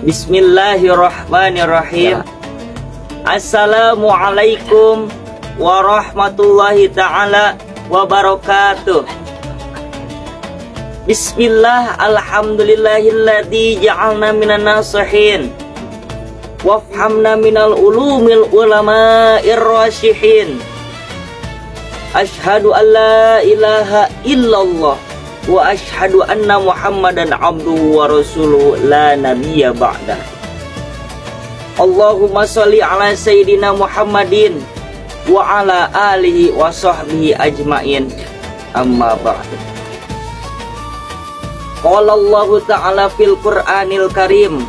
Bismillahirrahmanirrahim. Assalamualaikum warahmatullahi ta'ala wabarakatuh. Bismillah, alhamdulillahilladzi ja'alna minan nasihin wafhamna minal ulumil ulama'ir rasyihin. Ashhadu an la ilaha illallah wa ashhadu anna muhammadan abduhu wa rasuluhu la nabiyya ba'dah. Allahumma sholli ala sayyidina Muhammadin wa ala alihi wa sahbihi ajmain, amma ba'du. Qala Allah ta'ala fil Qur'anil Karim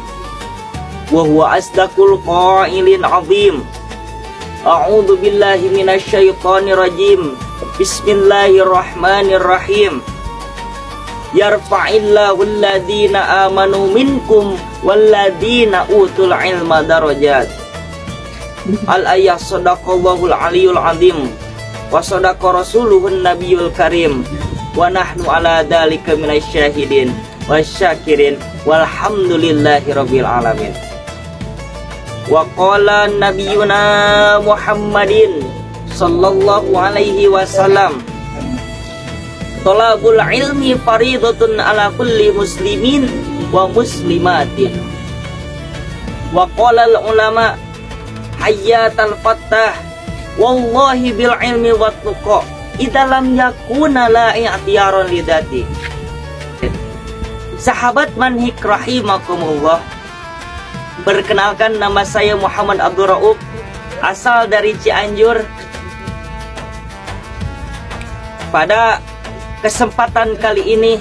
wa huwa asdaqul qailin azim. A'udzu billahi minasy syaithanir rajim. Bismillahirrahmanirrahim. Yarfa'illahu alladhina amanu minkum walladhina utul ilma darajat. Al-ayah. Sadaqallahul aliyul azim wa sadaqa rasuluhun nabiyul karim wa nahnu ala dhalika minasyahidin wasyakirin walhamdulillahi rabbil alamin. Wa qala nabiyuna Muhammadin sallallahu alaihi wasallam, thalabul ilmi faridatun ala kulli muslimin wa muslimatin. Wa qala al ulama hayyatal fattah wallahi bil ilmi wat tuqa idza lam yakuna la i'tiyaran lidati. Sahabat manhik rahimakumullah, perkenalkan, nama saya Muhammad Abdul Rauf, asal dari Cianjur. Pada kesempatan kali ini,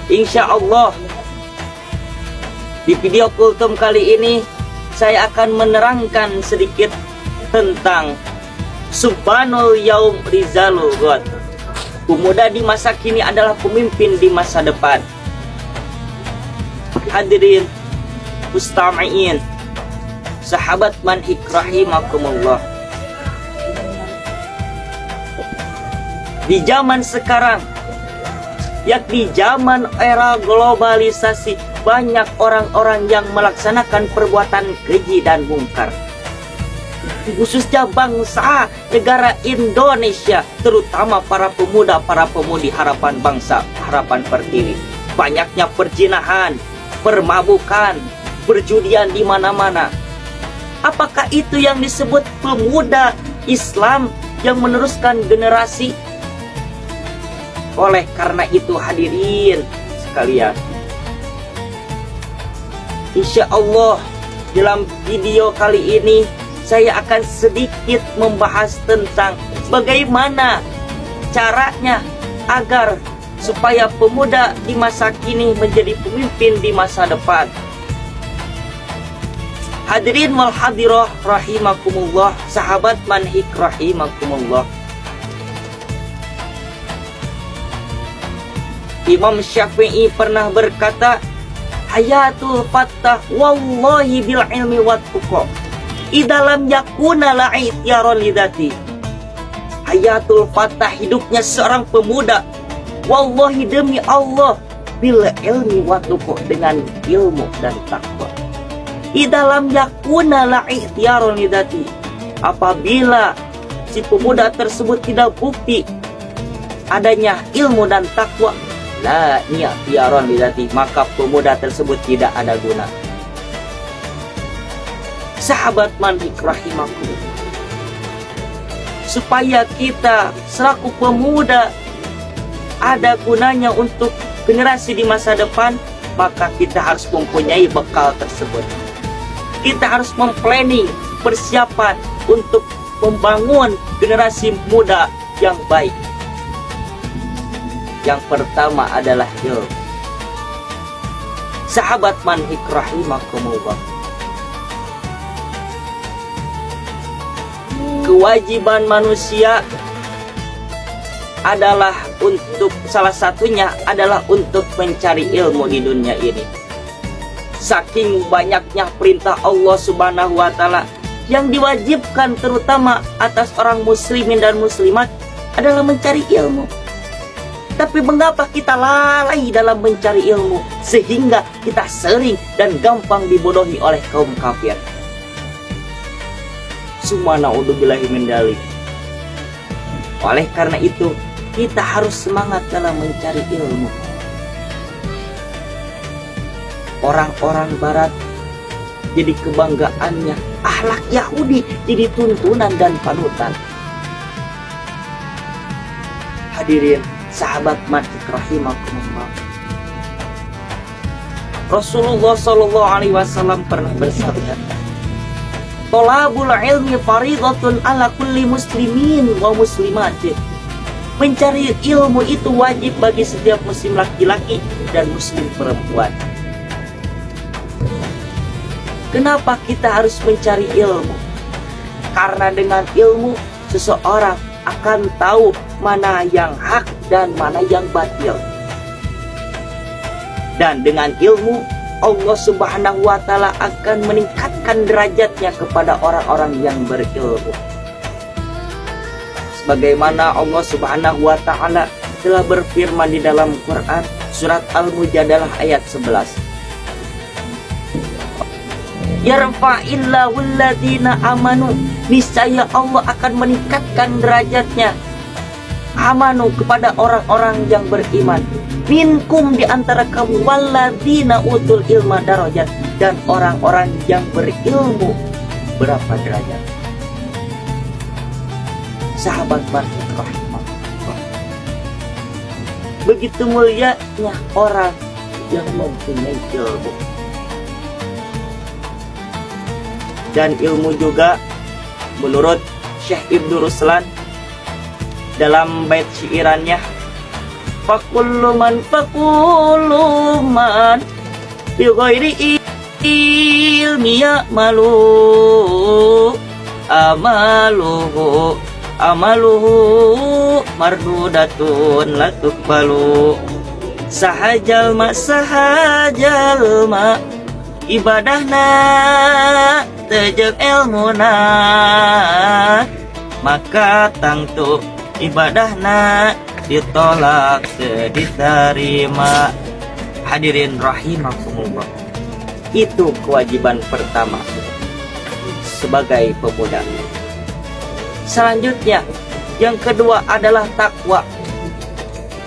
insya Allah di video kultum kali ini saya akan menerangkan sedikit tentang Subhanul Yaum Rizalul Ghad. Pemuda di masa kini adalah pemimpin di masa depan. Hadirin mustami'in, sahabat manhik rahimakumullah, di zaman sekarang, yakni zaman era globalisasi, banyak orang-orang yang melaksanakan perbuatan keji dan mungkar. Khususnya bangsa negara Indonesia, terutama para pemuda, para pemudi harapan bangsa, harapan pertiwi. Banyaknya perzinahan, permabukan, perjudian di mana-mana. Apakah itu yang disebut pemuda Islam yang meneruskan generasi? Oleh karena itu hadirin sekalian, insya Allah dalam video kali ini saya akan sedikit membahas tentang bagaimana caranya agar supaya pemuda di masa kini menjadi pemimpin di masa depan. Hadirin wal hadirah rahimakumullah, sahabat manhik rahimakumullah. Imam Syafi'i pernah berkata, hayatul fattah wallahi bil ilmi wat tuqa idza lam yakuna la i'tiyaran lidati. Hayatul fattah, hidupnya seorang pemuda, wallahi demi Allah, bil ilmi wat tuqa, dengan ilmu dan takwa. Idza lam yakuna la i'tiyaran lidati, apabila si pemuda tersebut tidak bukti adanya ilmu dan takwa, la i'tiyaran lidati, maka pemuda tersebut tidak ada guna. Sahabat manhik rahimakumullah, supaya kita selaku pemuda ada gunanya untuk generasi di masa depan, maka kita harus mempunyai bekal tersebut. Kita harus memplanning, persiapan untuk membangun generasi muda yang baik. Yang pertama adalah ilmu. Sahabat manhik rahimakumullah, kewajiban manusia adalah untuk, salah satunya adalah untuk mencari ilmu di dunia ini. Saking banyaknya perintah Allah Subhanahu wa Ta'ala yang diwajibkan terutama atas orang muslimin dan muslimat adalah mencari ilmu. Tapi mengapa kita lalai dalam mencari ilmu sehingga kita sering dan gampang dibodohi oleh kaum kafir? Summa na'udzubillahi min dzalik. Oleh karena itu, kita harus semangat dalam mencari ilmu. Orang-orang barat jadi kebanggaannya, akhlak Yahudi jadi tuntunan dan panutan. Hadirin sahabat matik rahimakumullah. Rasulullah sallallahu alaihi wasallam pernah bersabda, "Thalabul ilmi faridatun ala kulli muslimin wa muslimatin." Mencari ilmu itu wajib bagi setiap muslim laki-laki dan muslim perempuan. Kenapa kita harus mencari ilmu? Karena dengan ilmu seseorang akan tahu mana yang hak dan mana yang batil. Dan dengan ilmu Allah Subhanahu wa Ta'ala akan meningkatkan derajatnya kepada orang-orang yang berilmu. Sebagaimana Allah Subhanahu wa Ta'ala telah berfirman di dalam Quran surat Al-Mujadalah ayat 11. Yarfa'illahu alladhina amanu, niscaya Allah akan meningkatkan derajatnya amanu kepada orang-orang yang beriman, minkum di antara kamu, walladzina utul ilma darajat, dan orang-orang yang berilmu berapa derajat. Sahabat matik rahimahullah, begitu mulianya orang yang mempunyai ilmu. Dan ilmu juga menurut Syekh Ibnu Ruslan dalam bait syairannya, fakullu man bi ghairi ilmi ya'malu amaluhu mardudatun la tuqbalu. Sahajal ma ibadahna tejeng ilmuna, maka tangtu ibadahna ditolak diterima. Hadirin rahimakumullah, itu kewajiban pertama sebagai pemuda. Selanjutnya, yang kedua adalah takwa.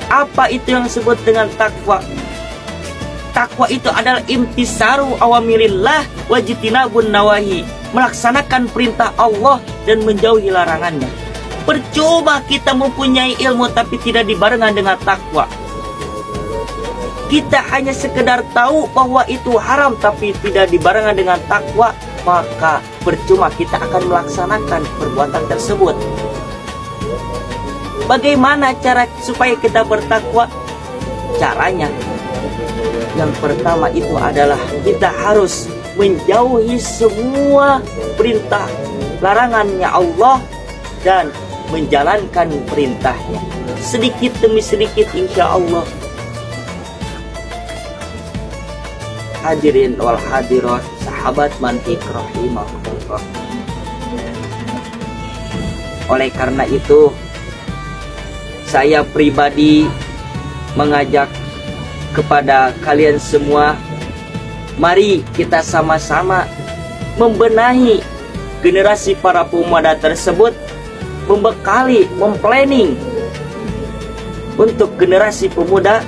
Apa itu yang disebut dengan takwa? Takwa itu adalah imtisaru awamirillah wajtinabun nawahi, melaksanakan perintah Allah dan menjauhi larangannya. Percuma kita mempunyai ilmu tapi tidak dibarengan dengan takwa. Kita hanya sekedar tahu bahwa itu haram tapi tidak dibarengan dengan takwa, maka percuma kita akan melaksanakan perbuatan tersebut. Bagaimana cara supaya kita bertakwa? Caranya, yang pertama itu adalah kita harus menjauhi semua perintah larangannya Allah dan menjalankan perintahnya sedikit demi sedikit, insya Allah. Hadirin wal hadirat sahabat mantik rahimahullah. Oleh karena itu, saya pribadi mengajak kepada kalian semua, mari kita sama-sama membenahi generasi para pemuda tersebut, membekali, memplanning untuk generasi pemuda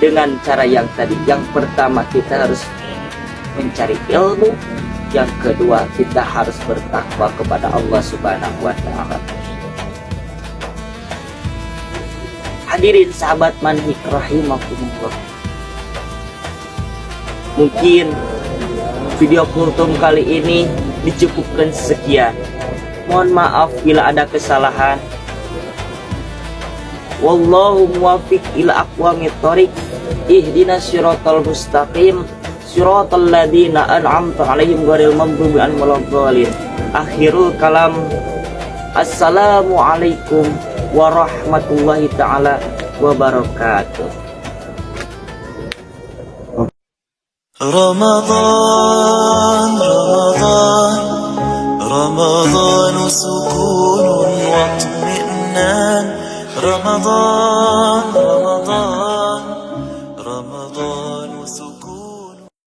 dengan cara yang tadi. Yang pertama, kita harus mencari ilmu. Yang kedua, kita harus bertakwa kepada Allah Subhanahu wa Ta'ala. Hadirin sahabat manhik rahimakumullah, mungkin video kultum kali ini dicukupkan sekian. Mohon maaf bila ada kesalahan. Wallahu muwaffiq ila aqwamit thoriq. Ihdinas siratal mustaqim, siratal ladzina an'amta 'alaihim ghairil maghdubi 'alaihim waladdallin. Akhirul kalam. Assalamu alaikum warahmatullahi ta'ala wabarakatuh. Ramadan, Ramadan, Ramadan sukun wa itminan Ramadan, Ramadan.